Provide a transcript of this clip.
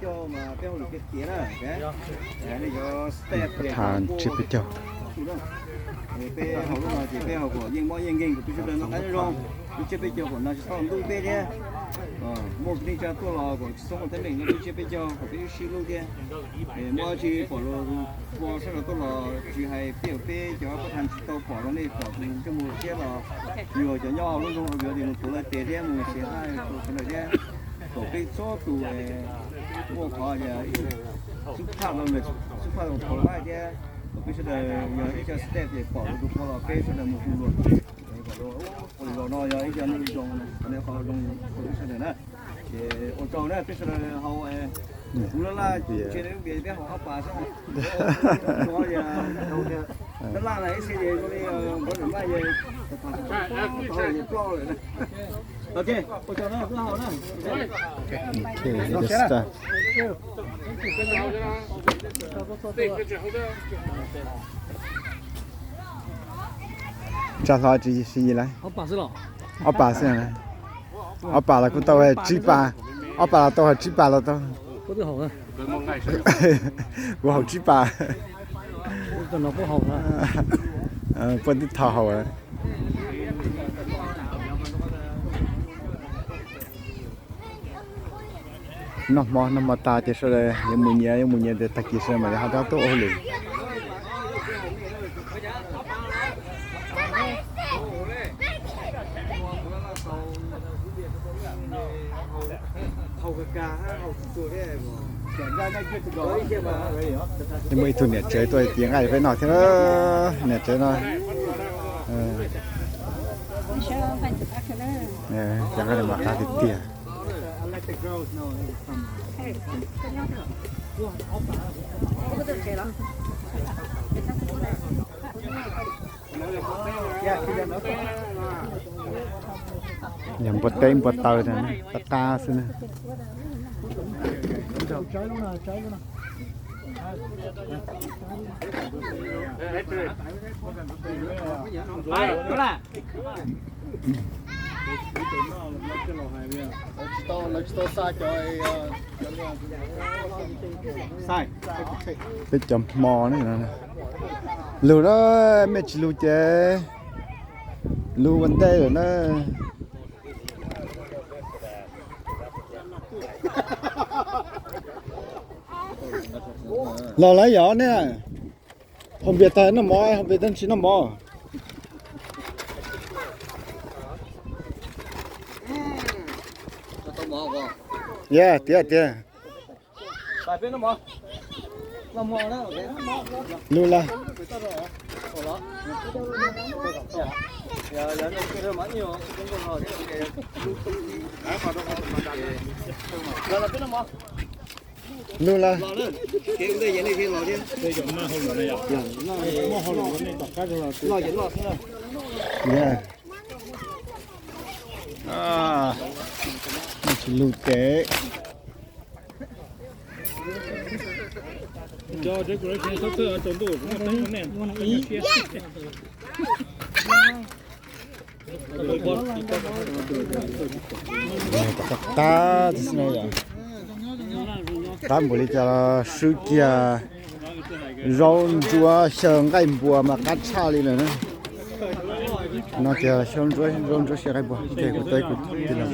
cho mà béo được cái tía đó cái này cho step để ทานชิปเจ้า bé học lúc nào chỉ bé học của nhưng mỗi nhân của tôi sẽ nó cái rong tôi chưa biết cho của nó xong tôi bé nhé một cái cho tôi là của sống một thế mình tôi chưa biết cho của cái siêu luôn kia mỗi chỉ bỏ lo sau đó tôi là chỉ hay biểu bé cho có thành tàu bỏ nó đi bỏ cái mùa kia là nhiều cho nhau luôn luôn bây giờ thì một số là tiền thế mùa xe hai số cái này thế của cái số tụ mua khó giờ xuất phát rồi mình xuất phát rồi thổi lại chứ bây giờ nhớ cái cho step để bỏ được có là cái sẽ là một luôn bỏ đồ nó giờ giờ nó dùng nó có dùng cái sẽ nữa thì ô tô này cái sẽ là hậu cũng là chuyện đấy biết biết họ bà xong nó giờ nó là này xe gì có đi có được mai gì to rồi này ok ô tô nó cứ hậu nữa Okay, just start. Trả lời gì gì lại? Ở bà xem này. Ở bà là cũng tao hay chỉ bà. Ở bà là tao hay chỉ bà là tao. có được hậu à? Của hậu chỉ bà. Nó có hậu à? Vẫn đi thảo hậu à. Nó mà ta chỉ số là những mùi nhẹ để ta chỉ số mà họ đã tốt hơn. Nhưng mà tụi nẹt chơi tôi tiếng Anh phải nói thế đó nẹt chơi nói chẳng có được mặc ra thì tiền nhầm bột tây bột tàu này tất cả xin trái luôn à, trái luôn à. sai cái chấm mò này nè lù đó mấy chị lù chế lù vấn đề rồi nó lò lấy giỏ nè không biết tay nó mò không biết tên chỉ nó mò yeah tía tại biết nó mò đó lù là giờ nó kia mà nhiều cũng còn rồi là biết nó mò lù là cái đây vậy này kia rồi chứ Đây giống mà hậu này à? Nó hậu này đặt cái rồi. lo vậy lo thế này yeah chỉ lù chế Cho cái của nó sắp sửa trốn tủ cũng có cái này. Ý. ta thế này à ta muốn cho sự kia rau chua sườn cái bùa mà cắt xa đi nữa nó kia sườn chua sườn cái bùa cái của tôi của cái nào